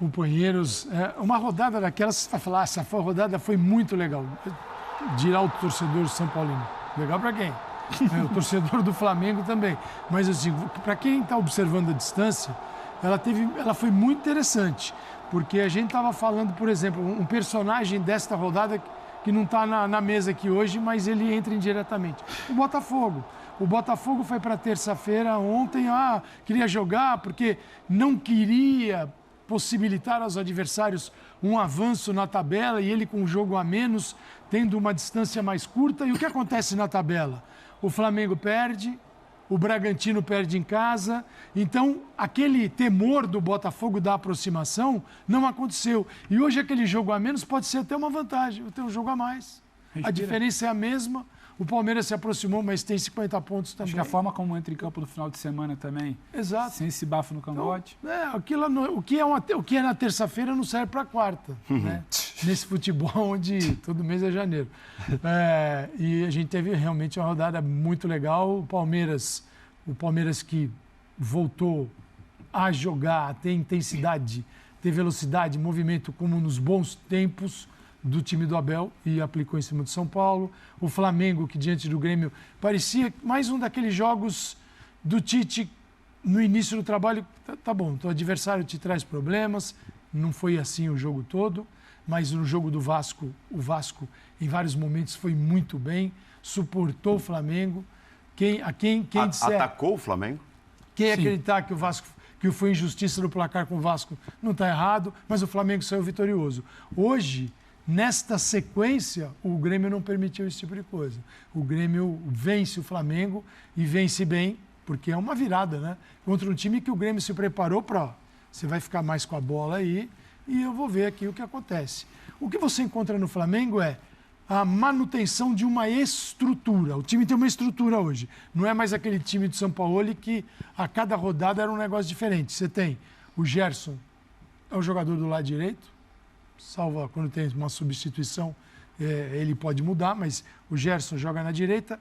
companheiros. Uma rodada daquelas, você vai falar, essa rodada foi muito legal. Dirá o torcedor São Paulino. Legal para quem? O torcedor do Flamengo também. Mas, assim, para quem está observando a distância, ela foi muito interessante. Porque a gente estava falando, por exemplo, um personagem desta rodada que não está na mesa aqui hoje, mas ele entra indiretamente. O Botafogo. O Botafogo foi para terça-feira ontem, queria jogar porque não queria possibilitar aos adversários um avanço na tabela e ele com um jogo a menos, tendo uma distância mais curta. E o que acontece na tabela? O Flamengo perde, o Bragantino perde em casa. Então, aquele temor do Botafogo da aproximação não aconteceu. E hoje aquele jogo a menos pode ser até uma vantagem, ter um jogo a mais. A diferença é a mesma. O Palmeiras se aproximou, mas tem 50 pontos também. Acho que a forma como entra em campo no final de semana também. Exato. Sem esse bafo no cangote. Então, o que é na terça-feira não serve para quarta, né? Nesse futebol onde todo mês é janeiro. E a gente teve realmente uma rodada muito legal. O Palmeiras que voltou a jogar, a ter intensidade, ter velocidade, movimento como nos bons tempos do time do Abel e aplicou em cima do São Paulo. O Flamengo, que diante do Grêmio parecia mais um daqueles jogos do Tite no início do trabalho. Tá bom, o adversário te traz problemas, não foi assim o jogo todo, mas no jogo do Vasco, o Vasco em vários momentos foi muito bem, suportou o Flamengo. Quem disser, atacou o Flamengo? Quem acreditar que o Vasco, que foi injustiça no placar com o Vasco, não está errado, mas o Flamengo saiu vitorioso. Hoje, nesta sequência, o Grêmio não permitiu esse tipo de coisa. O Grêmio vence o Flamengo e vence bem, porque é uma virada, né? Contra um time que o Grêmio se preparou para, você vai ficar mais com a bola aí e eu vou ver aqui o que acontece. O que você encontra no Flamengo é a manutenção de uma estrutura. O time tem uma estrutura hoje. Não é mais aquele time de São Paulo que a cada rodada era um negócio diferente. Você tem o Gerson, é o jogador do lado direito, salva quando tem uma substituição, ele pode mudar, mas o Gerson joga na direita,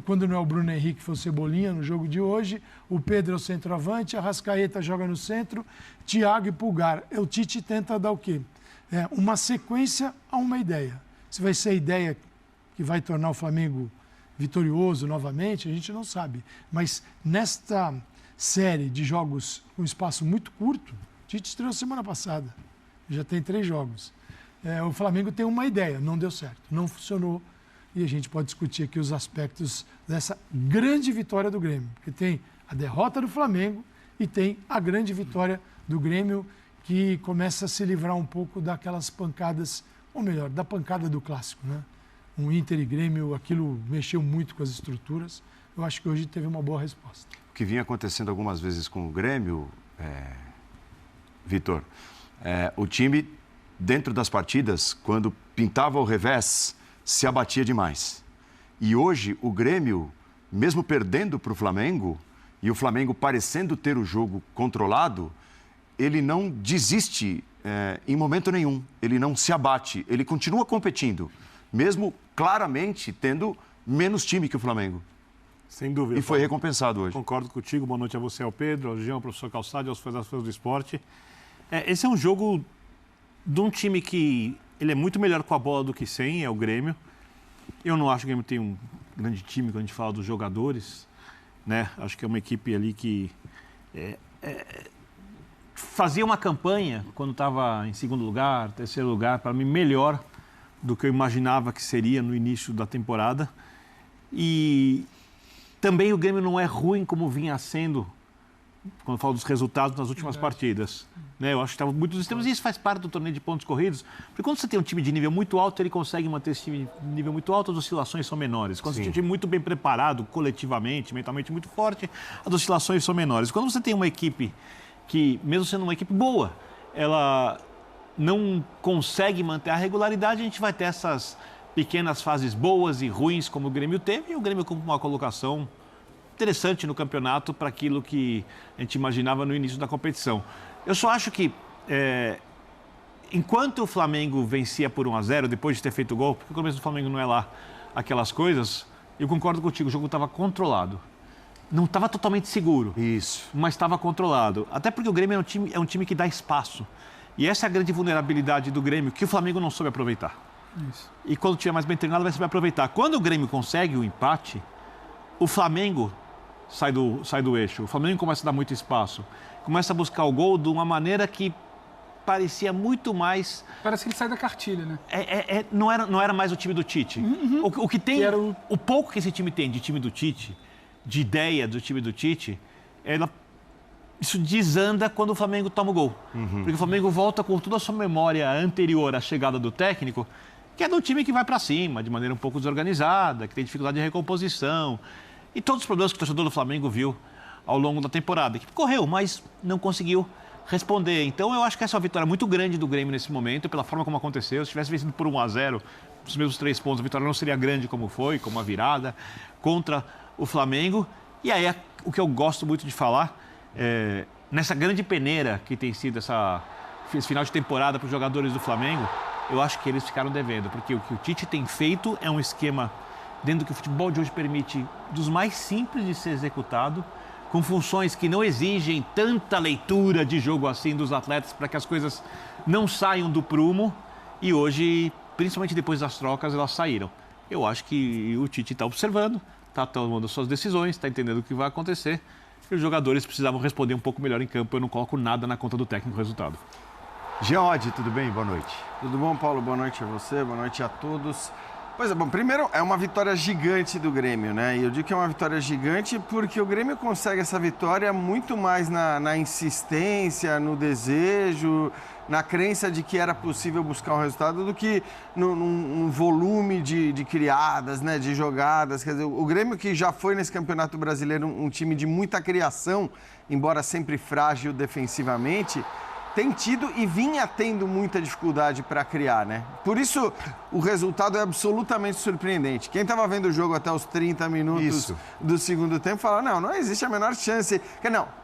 quando não é o Bruno Henrique, foi o Cebolinha no jogo de hoje, o Pedro é o centroavante, a Arrascaeta joga no centro, Thiago e Pulgar. O Tite tenta dar o quê? Uma sequência a uma ideia. Se vai ser a ideia que vai tornar o Flamengo vitorioso novamente, a gente não sabe. Mas nesta série de jogos com espaço muito curto, o Tite estreou semana passada. Já tem 3 jogos. O Flamengo tem uma ideia, não deu certo, não funcionou. E a gente pode discutir aqui os aspectos dessa grande vitória do Grêmio. Porque tem a derrota do Flamengo e tem a grande vitória do Grêmio, que começa a se livrar um pouco daquelas pancadas, ou melhor, da pancada do clássico, né? Um Inter e Grêmio, aquilo mexeu muito com as estruturas. Eu acho que hoje teve uma boa resposta. O que vinha acontecendo algumas vezes com o Grêmio, Vitor, o time, dentro das partidas, quando pintava o revés, se abatia demais. E hoje, o Grêmio, mesmo perdendo para o Flamengo, e o Flamengo parecendo ter o jogo controlado, ele não desiste em momento nenhum. Ele não se abate, ele continua competindo, mesmo claramente tendo menos time que o Flamengo. Sem dúvida. E foi recompensado hoje. Concordo contigo. Boa noite a você, ao Pedro, ao Jean, ao professor Calçado e aos fãs do esporte. Esse é um jogo de um time que ele é muito melhor com a bola do que sem, é o Grêmio. Eu não acho que o Grêmio tem um grande time quando a gente fala dos jogadores, né? Acho que é uma equipe ali que fazia uma campanha quando estava em segundo lugar, terceiro lugar, para mim melhor do que eu imaginava que seria no início da temporada. E também o Grêmio não é ruim como vinha sendo quando eu falo dos resultados nas últimas partidas. Né? Eu acho que estava muito dos extremos, e isso faz parte do torneio de pontos corridos. Porque quando você tem um time de nível muito alto, ele consegue manter esse time de nível muito alto, as oscilações são menores. Quando você tem um time muito bem preparado, coletivamente, mentalmente muito forte, as oscilações são menores. Quando você tem uma equipe que, mesmo sendo uma equipe boa, ela não consegue manter a regularidade, a gente vai ter essas pequenas fases boas e ruins, como o Grêmio teve, e o Grêmio com uma colocação interessante no campeonato para aquilo que a gente imaginava no início da competição. Eu só acho que, enquanto o Flamengo vencia por 1-0, depois de ter feito o gol, porque o começo do Flamengo não é lá aquelas coisas, eu concordo contigo, o jogo estava controlado. Não estava totalmente seguro, Isso. mas estava controlado. Até porque o Grêmio é um time que dá espaço. E essa é a grande vulnerabilidade do Grêmio, que o Flamengo não soube aproveitar. Isso. E quando tiver mais bem treinado, vai saber aproveitar. Quando o Grêmio consegue o empate, o Flamengo sai do eixo. O Flamengo começa a dar muito espaço. Começa a buscar o gol de uma maneira que parecia muito mais... Parece que ele sai da cartilha, né? Não era mais o time do Tite. O que tem... O pouco que esse time tem de time do Tite, de ideia do time do Tite, isso desanda quando o Flamengo toma o gol. Porque o Flamengo volta com toda a sua memória anterior à chegada do técnico, que é do time que vai para cima, de maneira um pouco desorganizada, que tem dificuldade de recomposição. E todos os problemas que o torcedor do Flamengo viu ao longo da temporada. Que correu, mas não conseguiu responder. Então, eu acho que essa é uma vitória muito grande do Grêmio nesse momento, pela forma como aconteceu. Se tivesse vencido por 1-0, os mesmos 3 pontos, a vitória não seria grande como foi, como a virada contra o Flamengo. E aí, o que eu gosto muito de falar... nessa grande peneira que tem sido esse final de temporada para os jogadores do Flamengo, eu acho que eles ficaram devendo, porque o que o Tite tem feito é um esquema, dentro do que o futebol de hoje permite, dos mais simples de ser executado, com funções que não exigem tanta leitura de jogo assim dos atletas para que as coisas não saiam do prumo, e hoje, principalmente depois das trocas, elas saíram. Eu acho que o Tite está observando, está tomando suas decisões, está entendendo o que vai acontecer. E os jogadores precisavam responder um pouco melhor em campo. Eu não coloco nada na conta do técnico resultado. Geode, tudo bem? Boa noite. Tudo bom, Paulo? Boa noite a você, boa noite a todos. Pois é, bom, primeiro é uma vitória gigante do Grêmio, né? E eu digo que é uma vitória gigante porque o Grêmio consegue essa vitória muito mais na insistência, no desejo, na crença de que era possível buscar um resultado do que num volume de criadas, né, de jogadas. Quer dizer, o Grêmio, que já foi nesse Campeonato Brasileiro um time de muita criação, embora sempre frágil defensivamente, tem tido e vinha tendo muita dificuldade para criar, né? Por isso, o resultado é absolutamente surpreendente. Quem estava vendo o jogo até os 30 minutos do segundo tempo fala, não existe a menor chance.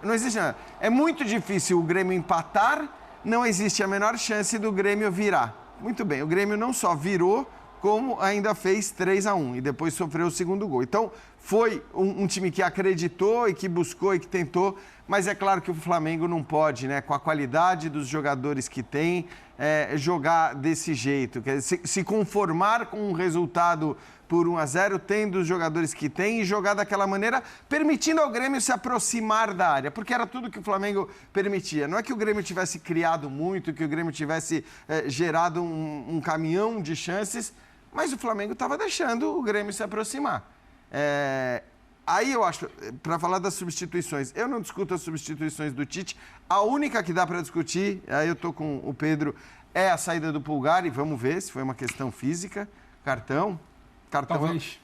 Não existe nada. É muito difícil o Grêmio empatar, não existe a menor chance do Grêmio virar. Muito bem, o Grêmio não só virou, como ainda fez 3-1 e depois sofreu o segundo gol. Então, foi um time que acreditou e que buscou e que tentou, mas é claro que o Flamengo não pode, né, com a qualidade dos jogadores que tem, jogar desse jeito. Quer dizer, se conformar com um resultado por 1-0, tendo os jogadores que tem e jogar daquela maneira, permitindo ao Grêmio se aproximar da área, porque era tudo que o Flamengo permitia. Não é que o Grêmio tivesse criado muito, que o Grêmio tivesse gerado um caminhão de chances, mas o Flamengo estava deixando o Grêmio se aproximar. Aí eu acho, para falar das substituições, eu não discuto as substituições do Tite. A única que dá para discutir, aí eu estou com o Pedro, é a saída do Pulgar, e vamos ver se foi uma questão física. Cartão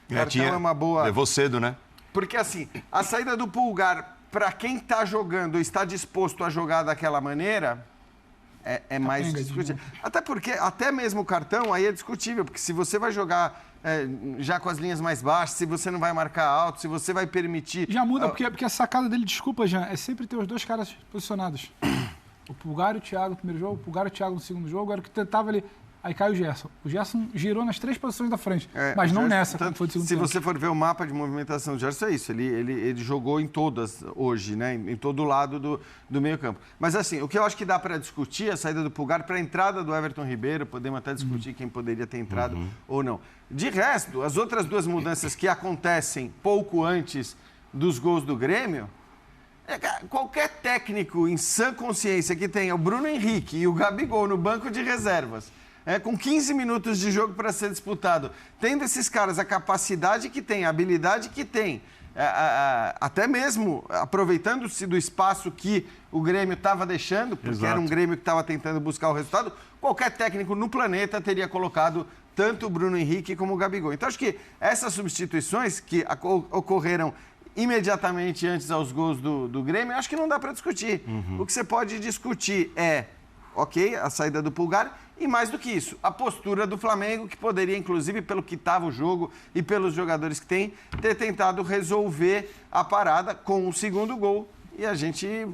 é uma boa... Levou cedo, né? Porque assim, a saída do Pulgar, para quem está jogando ou está disposto a jogar daquela maneira, é mais discutível. Até porque, até mesmo o cartão aí é discutível, porque se você vai jogar já com as linhas mais baixas, se você não vai marcar alto, se você vai permitir... Já muda, porque a sacada dele, desculpa, Jean, é sempre ter os dois caras posicionados. O Pulgar e o Thiago no primeiro jogo, o Pulgar e o Thiago no segundo jogo, era o que tentava ali. Aí cai o Gerson. O Gerson girou nas 3 posições da frente, mas não Gerson, nessa, como foi do segundo tempo. Se você for ver o mapa de movimentação do Gerson, é isso. Ele jogou em todas hoje, né? Em todo lado do meio campo. Mas assim, o que eu acho que dá para discutir é a saída do Pulgar para a entrada do Everton Ribeiro. Podemos até discutir quem poderia ter entrado ou não. De resto, as outras 2 mudanças que acontecem pouco antes dos gols do Grêmio, qualquer técnico em sã consciência que tenha o Bruno Henrique e o Gabigol no banco de reservas, com 15 minutos de jogo para ser disputado, tendo esses caras a capacidade que tem, a habilidade que tem, até mesmo aproveitando-se do espaço que o Grêmio estava deixando, porque era um Grêmio que estava tentando buscar o resultado, qualquer técnico no planeta teria colocado tanto o Bruno Henrique como o Gabigol. Então, acho que essas substituições que ocorreram imediatamente antes aos gols do Grêmio, acho que não dá para discutir. O que você pode discutir é, a saída do Pulgar, e mais do que isso, a postura do Flamengo, que poderia, inclusive, pelo que estava o jogo e pelos jogadores que tem, ter tentado resolver a parada com o segundo gol. E a gente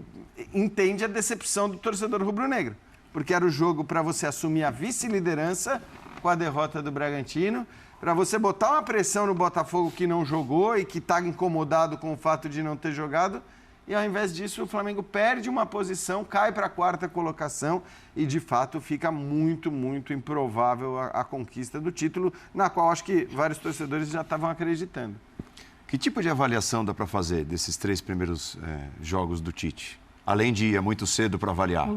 entende a decepção do torcedor rubro-negro, porque era o jogo para você assumir a vice-liderança com a derrota do Bragantino, para você botar uma pressão no Botafogo que não jogou e que está incomodado com o fato de não ter jogado, e ao invés disso o Flamengo perde uma posição, cai para a 4ª colocação e de fato fica muito, muito improvável a conquista do título, na qual acho que vários torcedores já estavam acreditando. Que tipo de avaliação dá para fazer desses 3 primeiros jogos do Tite? Além de ir muito cedo para avaliar.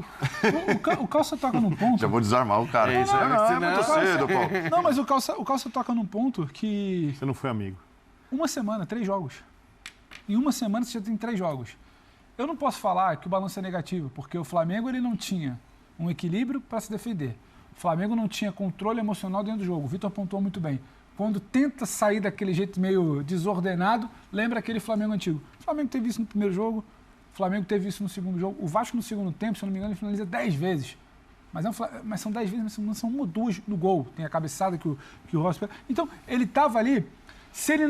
O Calça toca num ponto... Já vou desarmar o cara. É isso, é muito cedo, pô. Não, mas o Calça toca num ponto que... Você não foi amigo. Uma semana, 3 jogos. Em uma semana você já tem 3 jogos. Eu não posso falar que o balanço é negativo, porque o Flamengo ele não tinha um equilíbrio para se defender. O Flamengo não tinha controle emocional dentro do jogo. O Vitor pontuou muito bem. Quando tenta sair daquele jeito meio desordenado, lembra aquele Flamengo antigo. O Flamengo teve isso no primeiro jogo, o Flamengo teve isso no segundo jogo. O Vasco no segundo tempo, se eu não me engano, ele finaliza 10 vezes. Mas são 10 vezes, mas são 1 ou 2 no gol. Tem a cabeçada que o Rossi pega. Então, ele estava ali. Se ele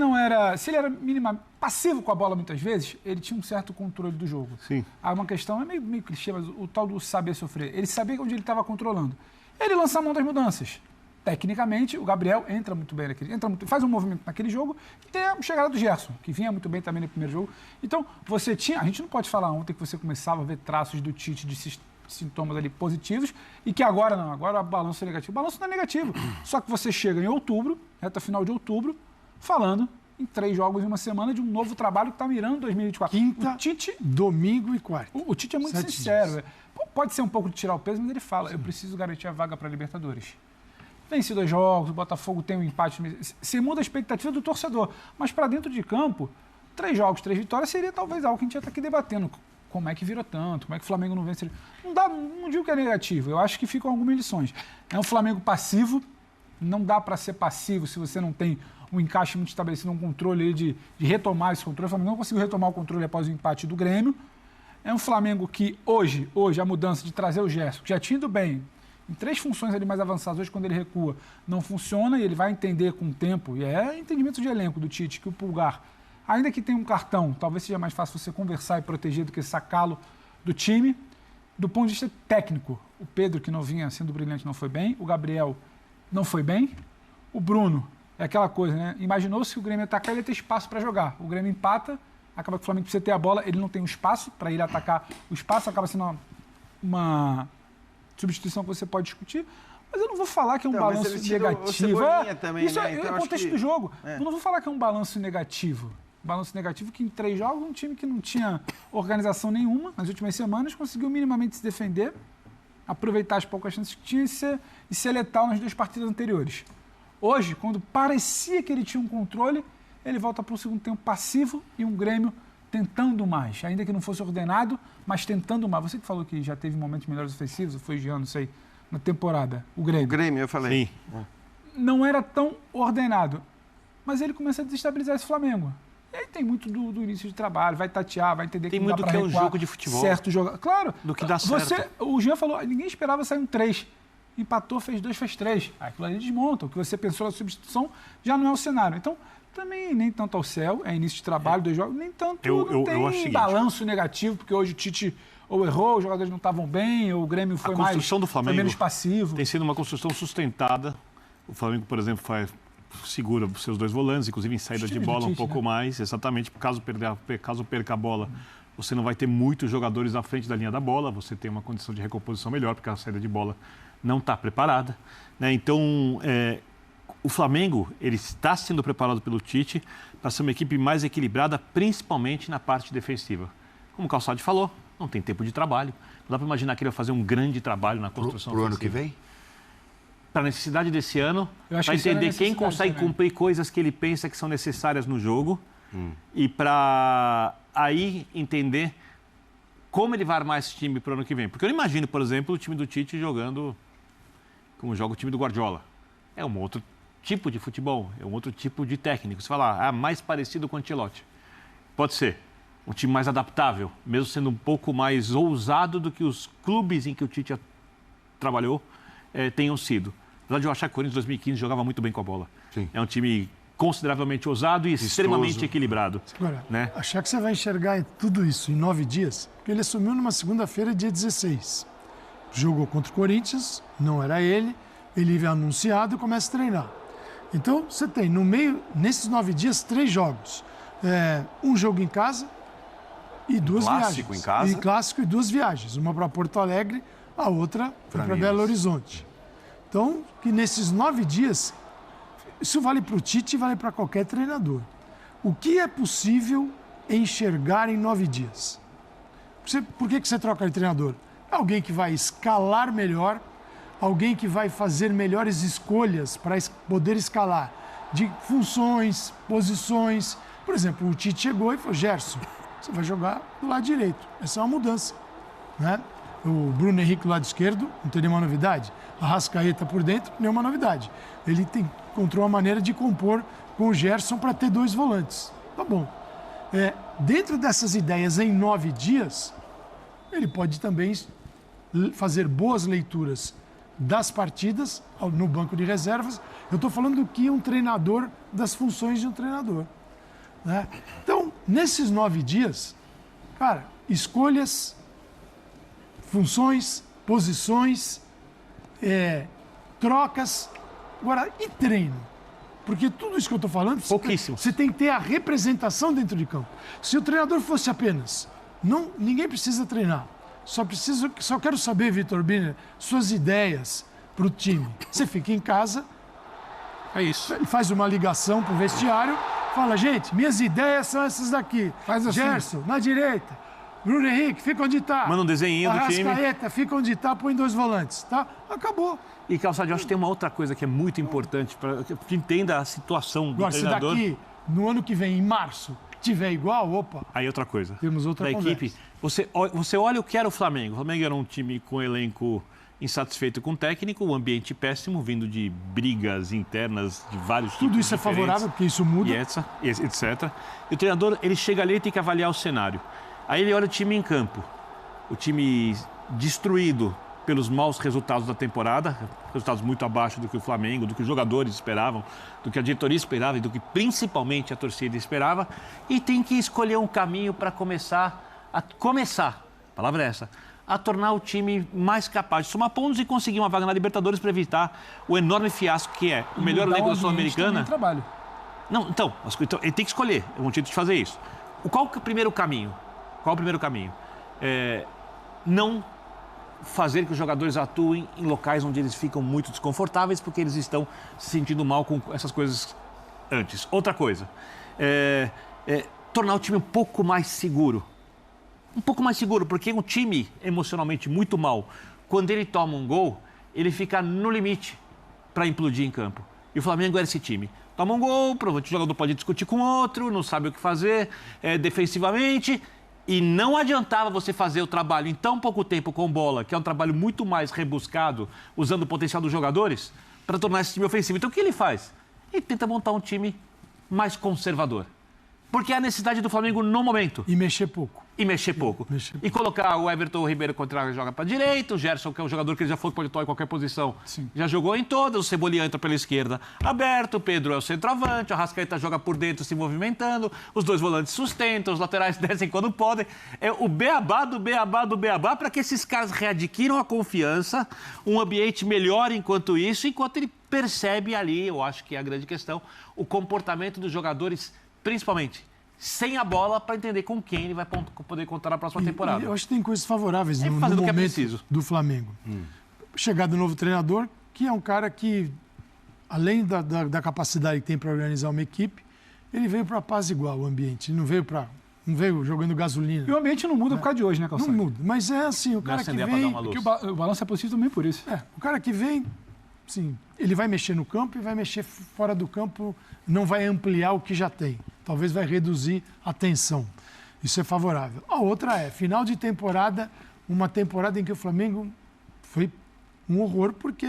era minimamente passivo com a bola muitas vezes, ele tinha um certo controle do jogo. Sim. Há uma questão, é meio clichê, mas o tal do saber sofrer. Ele sabia onde ele estava controlando. Ele lança a mão das mudanças. Tecnicamente, o Gabriel entra muito bem faz um movimento naquele jogo e tem a chegada do Gerson, que vinha muito bem também no primeiro jogo. Então, a gente não pode falar ontem que você começava a ver traços do Tite de sintomas ali positivos e que agora não, agora o balanço é negativo. O balanço não é negativo, só que você chega em outubro, reta final de outubro, falando em 3 jogos em uma semana de um novo trabalho que está mirando 2024. Quinta, domingo e quarta. O Tite é muito sincero. Pode ser um pouco de tirar o peso, mas ele fala, eu preciso garantir a vaga para a Libertadores. Vence 2 jogos, o Botafogo tem um empate. Você muda a expectativa do torcedor. Mas para dentro de campo, 3 jogos, 3 vitórias seria talvez algo que a gente já está aqui debatendo. Como é que virou tanto? Como é que o Flamengo não vence? Não digo que é negativo. Eu acho que ficam algumas lições. É um Flamengo passivo. Não dá para ser passivo se você não tem um encaixe muito estabelecido, um controle de retomar esse controle. O Flamengo não conseguiu retomar o controle após o empate do Grêmio. É um Flamengo que hoje a mudança de trazer o Gerson, que já tinha ido bem, em 3 funções ali mais avançadas, hoje quando ele recua, não funciona e ele vai entender com o tempo, e é entendimento de elenco do Tite, que o Pulgar, ainda que tenha um cartão, talvez seja mais fácil você conversar e proteger do que sacá-lo do time. Do ponto de vista técnico, o Pedro, que não vinha sendo brilhante, não foi bem, o Gabriel não foi bem, o Bruno, é aquela coisa, né? Imaginou-se que o Grêmio atacar, ele ia ter espaço para jogar. O Grêmio empata, acaba que o Flamengo precisa ter a bola, ele não tem um espaço para ir atacar. O espaço acaba sendo uma substituição que você pode discutir, mas eu não vou falar que é um balanço negativo. Também, isso né? é o contexto do jogo. Eu não vou falar que é um balanço negativo. Balanço negativo que em 3 jogos, um time que não tinha organização nenhuma nas últimas semanas, conseguiu minimamente se defender, aproveitar as poucas chances que tinha e ser letal nas 2 partidas anteriores. Hoje, quando parecia que ele tinha um controle, ele volta para o segundo tempo passivo e um Grêmio tentando mais, ainda que não fosse ordenado, mas tentando mais. Você que falou que já teve momentos melhores ofensivos, foi Jean, não sei, na temporada, o Grêmio. O Grêmio, eu falei. Sim. Não era tão ordenado, mas ele começa a desestabilizar esse Flamengo. E aí tem muito do início de trabalho, vai tatear, vai entender tem que não dá muito pra do que é recuar um jogo de futebol. Certo jogo. Claro. Do que dá certo. O Jean falou, ninguém esperava sair um 3. Empatou, fez 2, fez 3. Aquilo ali desmonta. O que você pensou na substituição já não é o cenário. Então, também nem tanto ao céu, é início de trabalho, 2 jogos, nem tanto não tem acho o seguinte, balanço negativo, porque hoje o Tite ou errou, os jogadores não estavam bem, ou o Grêmio foi a construção do foi Flamengo menos passivo. tem sido uma construção sustentada. O Flamengo, por exemplo, segura os seus 2 volantes, inclusive em saída de bola um pouco mais, exatamente, caso perca a bola, você não vai ter muitos jogadores à frente da linha da bola, você tem uma condição de recomposição melhor, porque a saída de bola não está preparada, né? Então, o Flamengo ele está sendo preparado pelo Tite para ser uma equipe mais equilibrada, principalmente na parte defensiva. Como o Calçade falou, não tem tempo de trabalho. Não dá para imaginar que ele vai fazer um grande trabalho na construção pro ano que vem? Para a necessidade desse ano, para entender quem consegue cumprir coisas que ele pensa que são necessárias no jogo e para aí entender como ele vai armar esse time para o ano que vem. Porque eu não imagino, por exemplo, o time do Tite jogando como joga o time do Guardiola. É um outro tipo de futebol, é um outro tipo de técnico. Você fala, mais parecido com o Ancelotti. Pode ser. Um time mais adaptável, mesmo sendo um pouco mais ousado do que os clubes em que o Tite trabalhou tenham sido. Apesar de eu achar que o Corinthians 2015 jogava muito bem com a bola. Sim. É um time consideravelmente ousado e extremamente equilibrado. Agora, né? achar que você vai enxergar tudo isso em 9 dias, porque ele assumiu numa segunda-feira, dia 16. Jogou contra o Corinthians, não era ele é anunciado e começa a treinar. Então, você tem, no meio, nesses 9 dias, 3 jogos. Um jogo em casa, E duas clássico viagens. em casa. E clássico e 2 viagens. Uma para Porto Alegre, a outra foi para Belo Horizonte. Então, que nesses 9 dias, isso vale para o Tite e vale para qualquer treinador. O que é possível enxergar em 9 dias? Por que você troca de treinador? Alguém que vai escalar melhor, alguém que vai fazer melhores escolhas para poder escalar de funções, posições. Por exemplo, o Tite chegou e falou, Gerson, você vai jogar do lado direito. Essa é uma mudança, né? O Bruno Henrique do lado esquerdo, não tem nenhuma novidade. A Arrascaeta por dentro, nenhuma novidade. Ele encontrou uma maneira de compor com o Gerson para ter 2 volantes. Tá bom. Dentro dessas ideias, em 9 dias, ele pode também fazer boas leituras das partidas no banco de reservas. Eu estou falando do que um treinador, das funções de um treinador, né? Então, nesses 9 dias, cara, escolhas, funções, posições, trocas, agora, e treino? Porque tudo isso que eu estou falando, pouquíssimo. Você tem que ter a representação dentro de campo. Se o treinador fosse apenas, ninguém precisa treinar. Só quero saber, Vitor Birner, suas ideias para o time. Você fica em casa, É isso. ele faz uma ligação para o vestiário, fala, gente, minhas ideias são essas daqui. Faz assim. Gerson, na direita. Bruno Henrique, fica onde está. Manda um desenhinho do time. Arrascaeta, fica onde está, põe 2 volantes, tá? Acabou. E, Calçade, eu acho que tem uma outra coisa que é muito importante para que entenda a situação do Agora, se treinador. daqui, no ano que vem, em março, tiver igual, opa, Aí outra coisa. temos outra da conversa. equipe. Você olha o que era o Flamengo. O Flamengo era um time com elenco insatisfeito com o técnico, um ambiente péssimo, vindo de brigas internas de vários tipos Tudo isso é diferentes, favorável, porque isso muda. e etc. E o treinador, ele chega ali e tem que avaliar o cenário. Aí ele olha o time em campo. O time destruído pelos maus resultados da temporada, resultados muito abaixo do que o Flamengo, do que os jogadores esperavam, do que a diretoria esperava e do que principalmente a torcida esperava, e tem que escolher um caminho para começar, a palavra é essa, a tornar o time mais capaz de somar pontos e conseguir uma vaga na Libertadores para evitar o enorme fiasco que é o melhor elenco da Sul-Americana. Trabalho. Não, então, ele tem que escolher, é um título de fazer isso. Qual que é o primeiro caminho? Não fazer que os jogadores atuem em locais onde eles ficam muito desconfortáveis porque eles estão se sentindo mal com essas coisas antes. Outra coisa, tornar o time um pouco mais seguro. Um pouco mais seguro, porque um time emocionalmente muito mal, quando ele toma um gol, ele fica no limite para implodir em campo. E o Flamengo era esse time. Toma um gol, provavelmente o jogador pode discutir com outro, não sabe o que fazer defensivamente. E não adiantava você fazer o trabalho em tão pouco tempo com bola, que é um trabalho muito mais rebuscado, usando o potencial dos jogadores, para tornar esse time ofensivo. Então o que ele faz? Ele tenta montar um time mais conservador. Porque é a necessidade do Flamengo no momento. E mexer pouco. E colocar o Everton Ribeiro contra joga para direita, o Gerson, que é um jogador que ele já foi pode atuar em qualquer posição, Sim. já jogou em todas, o Cebolinha entra pela esquerda aberto, o Pedro é o centroavante, o Arrascaeta joga por dentro se movimentando, os 2 volantes sustentam, os laterais descem quando podem. É o beabá do beabá para que esses caras readquiram a confiança, um ambiente melhor enquanto ele percebe ali, eu acho que é a grande questão, o comportamento dos jogadores, principalmente sem a bola, para entender com quem ele vai poder contar na próxima temporada. Eu acho que tem coisas favoráveis no fazendo o que é momento preciso. do Flamengo. Chegada do novo treinador, que é um cara que, além da capacidade que tem para organizar uma equipe, ele veio para apaziguar o ambiente, não veio jogando gasolina. E o ambiente não muda por causa de hoje, né, Não Calçado? muda, mas é assim, o cara que acender, apagar vem... uma luz. Porque o balanço é positivo também por isso. O cara que vem, sim, ele vai mexer no campo e vai mexer fora do campo, não vai ampliar o que já tem. Talvez vai reduzir a tensão. Isso é favorável. A outra é, final de temporada, uma temporada em que o Flamengo foi um horror, porque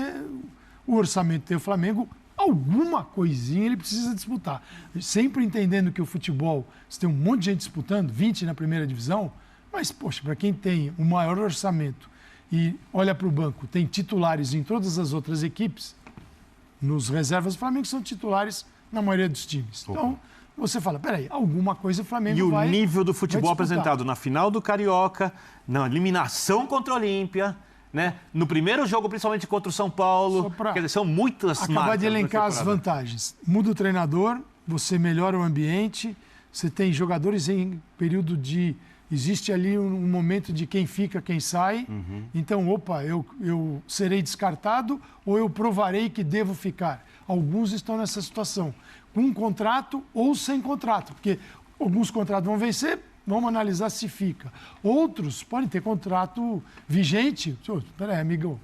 o orçamento do Flamengo, alguma coisinha ele precisa disputar. Sempre entendendo que o futebol, você tem um monte de gente disputando, 20 na primeira divisão, mas, poxa, para quem tem o maior orçamento e olha para o banco, tem titulares em todas as outras equipes, nos reservas do Flamengo são titulares na maioria dos times. Então, você fala, peraí, alguma coisa o Flamengo vai... E o nível do futebol vai disputar. apresentado na final do Carioca, na eliminação contra o Olímpia, né? No primeiro jogo, principalmente contra o São Paulo. Quer dizer, são muitas marcas. Acabar de elencar da as temporada. vantagens. Muda o treinador, você melhora o ambiente, você tem jogadores em período de existe ali um momento de quem fica, quem sai. Então, opa, eu serei descartado ou eu provarei que devo ficar. Alguns estão nessa situação, com um contrato ou sem contrato, porque alguns contratos vão vencer, vamos analisar se fica. Outros podem ter contrato vigente. Peraí, amigão,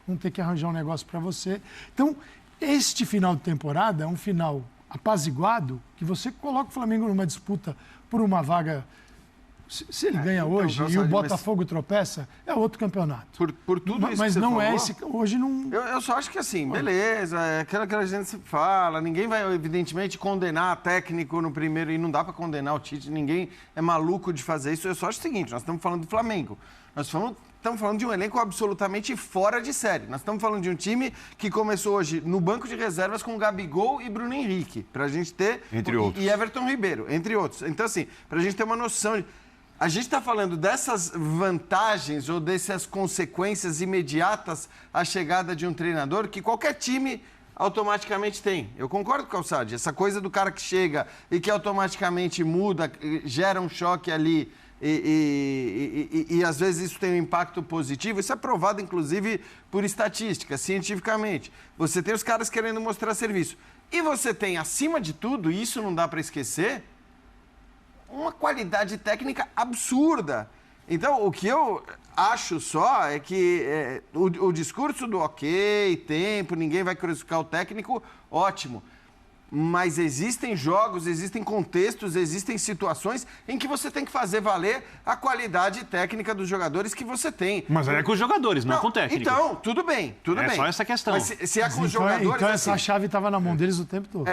vamos ter que arranjar um negócio para você. Então, este final de temporada é um final apaziguado, que você coloca o Flamengo numa disputa por uma vaga. Se ele ganha hoje e o Botafogo tropeça, é outro campeonato. Por tudo isso mas que você não falou, é esse. Hoje não. Eu só acho que assim, beleza, é aquela que a gente se fala, ninguém vai, evidentemente, condenar técnico no primeiro, e não dá para condenar o Tite, ninguém é maluco de fazer isso. Eu só acho o seguinte, nós estamos falando do Flamengo, nós estamos falando de um elenco absolutamente fora de série. Nós estamos falando de um time que começou hoje no banco de reservas com Gabigol e Bruno Henrique, para a gente ter... Entre outros. E Everton Ribeiro, entre outros. Então, assim, para a gente ter uma noção de... A gente está falando dessas vantagens ou dessas consequências imediatas à chegada de um treinador que qualquer time automaticamente tem. Eu concordo com o Calçade. Essa coisa do cara que chega e que automaticamente muda, gera um choque ali e às vezes isso tem um impacto positivo. Isso é provado, inclusive, por estatística, cientificamente. Você tem os caras querendo mostrar serviço. E você tem, acima de tudo, e isso não dá para esquecer, uma qualidade técnica absurda. Então, o que eu acho só é que o discurso do ok, tempo, ninguém vai crucificar o técnico, ótimo. Mas existem jogos, existem contextos, existem situações em que você tem que fazer valer a qualidade técnica dos jogadores que você tem. Mas é com os jogadores, não com o técnico. Então, tudo bem. É só essa questão. Mas se é com os jogadores... Então essa assim, chave estava na mão deles o tempo todo.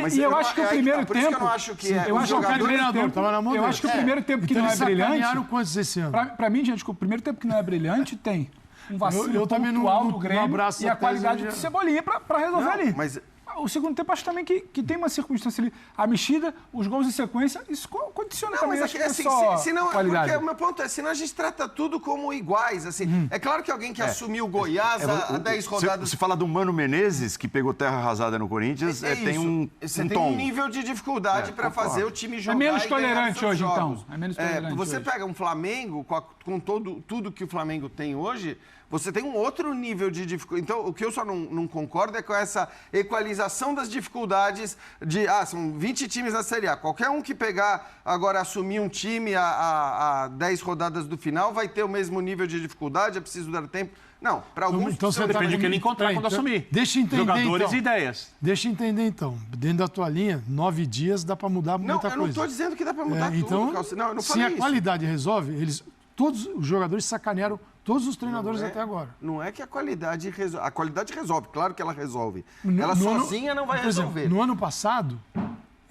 Mas eu acho que o primeiro por isso que eu tempo... não acho que eu acho que o primeiro tempo estava na mão eu deles. acho que o primeiro tempo que Então não é eles sacanearam brilhante... quantos esse ano? Pra mim, gente, o primeiro tempo que não é brilhante tem um vacilo Eu também pontual não do Grêmio abraço e a a tese qualidade de- do Cebolinha pra resolver ali. Mas O segundo tempo, acho também que tem uma circunstância ali. A mexida, os gols em sequência, isso condiciona não, também. mas Acho é que que, assim, só senão, qualidade. porque o meu ponto é, senão a gente trata tudo como iguais, assim. É claro que alguém que assumiu o Goiás há 10 rodadas... Se fala do Mano Menezes, que pegou terra arrasada no Corinthians, tem isso. um Você um tem tom. um nível de dificuldade para concordo. fazer o time jogar menos e ganhar tolerante seus hoje, jogos. então. É menos tolerante Você hoje. pega um Flamengo, com tudo que o Flamengo tem hoje, você tem um outro nível de dificuldade. Então, o que eu só não concordo é com essa equalização das dificuldades de... são 20 times na Série A. Qualquer um que pegar agora, assumir um time a 10 rodadas do final, vai ter o mesmo nível de dificuldade, é preciso dar tempo. Não, para alguns... Então, você Depende do que ele encontrar Peraí, quando assumir. Deixa eu entender, Jogadores então. e ideias. Deixa eu entender, então. Dentro da tua linha, 9 dias dá para mudar Não, muita eu coisa. não estou dizendo que dá para mudar tudo, Então, Calci. Não, eu não se falei a isso. qualidade resolve, todos os jogadores sacanearam todos os treinadores até agora. Não é que a qualidade resolve. A qualidade resolve, claro que ela resolve. Ela No ano- sozinha não vai por exemplo, resolver. no ano passado,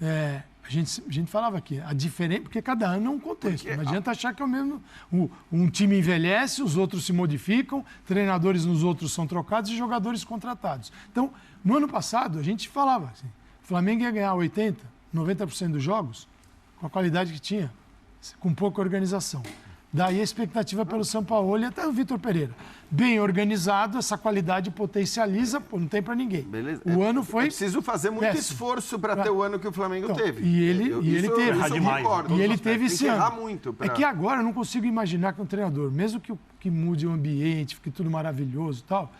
a gente falava aqui, a diferença, porque cada ano é um contexto. Não adianta achar que é o mesmo. Um time envelhece, os outros se modificam, treinadores nos outros são trocados e jogadores contratados. Então, no ano passado, a gente falava assim: o Flamengo ia ganhar 80%, 90% dos jogos com a qualidade que tinha, com pouca organização. Daí a expectativa pelo Sampaoli e até o Vitor Pereira. Bem organizado, essa qualidade potencializa, não tem para ninguém. Beleza. O ano foi... É preciso fazer muito péssimo. esforço para ter o ano que o Flamengo Então, teve. e ele teve. Isso eu demais, concordo. E ele Todos os teve aspectos. esse Tem que ano. errar muito É pra... que agora eu não consigo imaginar que um treinador, mesmo que mude o ambiente, fique tudo maravilhoso e tal,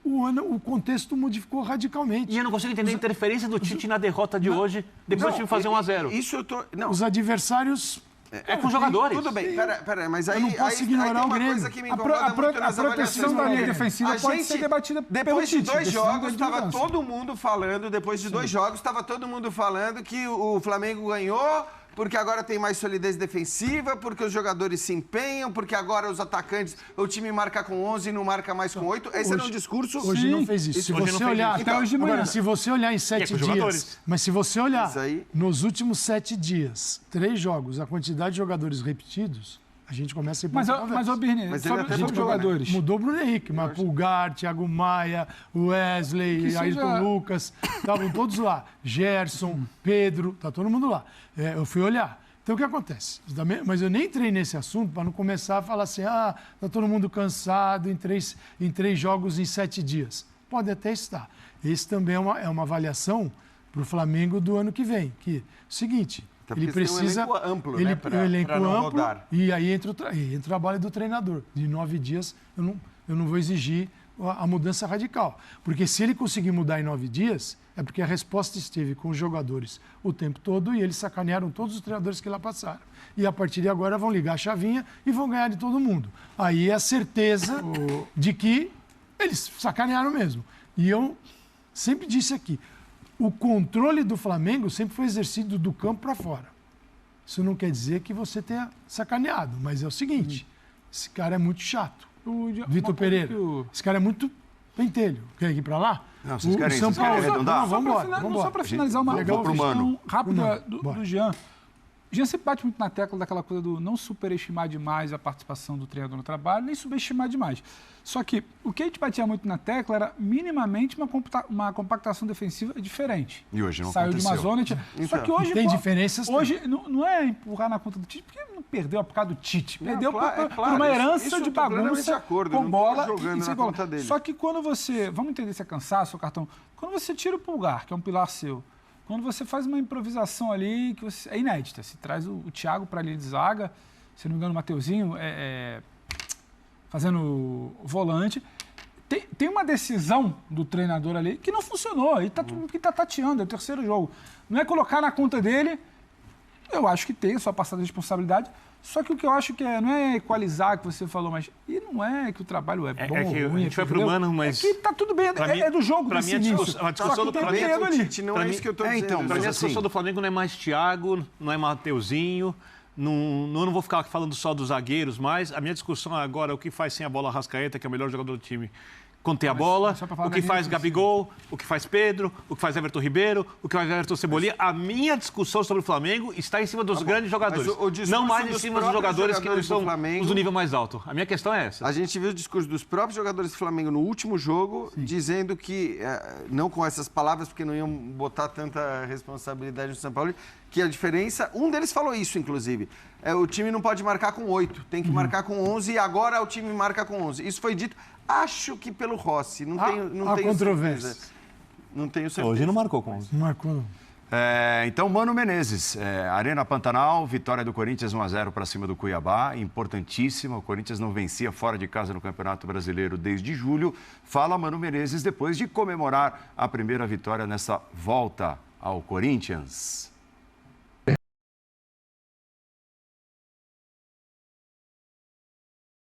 o contexto modificou radicalmente. E eu não consigo entender a interferência do Tite na derrota de hoje, depois do time fazer 1-0. Isso eu tô... Não, Os adversários... É com jogadores. tudo bem. Pera, mas aí, não posso ignorar tem o uma Grêmio. coisa que me A incomoda muito nas proteção avaliações da do linha Grêmio. defensiva A pode gente, ser debatida pelo depois de Tite, 2 decisão jogos, da estava liderança. todo mundo falando, depois de 2 jogos, estava todo mundo falando que o Flamengo ganhou porque agora tem mais solidez defensiva, porque os jogadores se empenham, porque agora os atacantes, o time marca com 11 e não marca mais com 8. Esse era um discurso... Hoje não fez isso. Se hoje não você fez olhar, isso. Até hoje de manhã. agora, se você olhar em 7 com os dias, jogadores. mas se você olhar Isso aí. nos últimos 7 dias, 3 jogos, a quantidade de jogadores repetidos, a gente começa a ir para Mas, ô Birne, Mas ele até sobre os mudou, né? jogadores. Mudou o Bruno Henrique, mas Pulgar, Thiago Maia, Wesley, Que seja- Ayrton Lucas, estavam todos lá. Gerson, Pedro, tá todo mundo lá. Eu fui olhar. Então, o que acontece? Mas eu nem entrei nesse assunto para não começar a falar assim, tá todo mundo cansado em três jogos em 7 dias. Pode até estar. Esse também é uma avaliação para o Flamengo do ano que vem. Que, seguinte, porque ele você tem um precisa elenco amplo, ele, né, pra- o elenco pra não amplo, rodar. e aí entra o trabalho do treinador. De 9 dias, eu não vou exigir a mudança radical. Porque se ele conseguir mudar em 9 dias, é porque a resposta esteve com os jogadores o tempo todo e eles sacanearam todos os treinadores que lá passaram. E a partir de agora vão ligar a chavinha e vão ganhar de todo mundo. Aí é a certeza de que eles sacanearam mesmo. E eu sempre disse aqui, o controle do Flamengo sempre foi exercido do campo para fora. Isso não quer dizer que você tenha sacaneado, mas é o seguinte, esse cara é muito chato. Vitor Pereira, esse cara é muito pentelho. Quer ir para lá? Não, vocês querem arredondar? Vamos embora. Só para finalizar uma Vou pro Mano. questão rápida do Jean. O Jean sempre bate muito na tecla daquela coisa do não superestimar demais a participação do treinador no trabalho, nem subestimar demais. Só que o que a gente batia muito na tecla era minimamente uma compactação defensiva diferente. E hoje não Saiu aconteceu. de uma zona... Só que hoje... Tem diferenças. Hoje não é empurrar na conta do Tite, porque não perdeu por causa do Tite. Perdeu claro, por uma herança isso eu de tô plenamente de bagunça acordo, com não tô bola jogando e sem na bola. conta dele. Só que quando você... Vamos entender se é cansaço ou cartão. Quando você tira o Pulgar, que é um pilar seu, quando você faz uma improvisação ali que é inédita, se traz o Thiago para a linha de zaga, se não me engano o Mateuzinho fazendo o volante, tem uma decisão do treinador ali que não funcionou, ele está tateando, é o terceiro jogo. Não é colocar na conta dele, eu acho que tem a sua passada de responsabilidade, só que o que eu acho que não é equalizar que você falou, mas e não é que o trabalho é bom ou que ruim. a gente vai pro Mano, mas... É que tá tudo bem, é do jogo pra desse mim, início. a discussão do Flamengo Flamengo ali. Tite, não Pra é mim- isso que eu tô É, dizendo. então, Pra mim, a assim- discussão do Flamengo não é mais Thiago, não é Mateuzinho, eu não vou ficar falando só dos zagueiros, mas a minha discussão agora é o que faz sem a bola Arrascaeta, que é o melhor jogador do time, conter a bola, só pra falar o que da faz minha Gabigol, o que faz Pedro, o que faz Everton Ribeiro, o que faz Everton Cebolinha. A minha discussão sobre o Flamengo está em cima dos grandes jogadores, mas o discurso não mais em dos cima dos próprios jogadores que não jogadores do estão Flamengo- os do nível mais alto. A minha questão é essa. A gente viu o discurso dos próprios jogadores do Flamengo no último jogo, dizendo que, não com essas palavras, porque não iam botar tanta responsabilidade no São Paulo, que a diferença... Um deles falou isso, inclusive. O time não pode marcar com 8, tem que marcar com 11 e agora o time marca com 11. Isso foi dito, acho que pelo Rossi. Não tenho controvérsias. certeza. Não tenho certeza. Hoje não marcou com 11. Não marcou, não. Então, Mano Menezes, Arena Pantanal, vitória do Corinthians 1-0 para cima do Cuiabá, importantíssima. O Corinthians não vencia fora de casa no Campeonato Brasileiro desde julho. Fala Mano Menezes depois de comemorar a primeira vitória nessa volta ao Corinthians.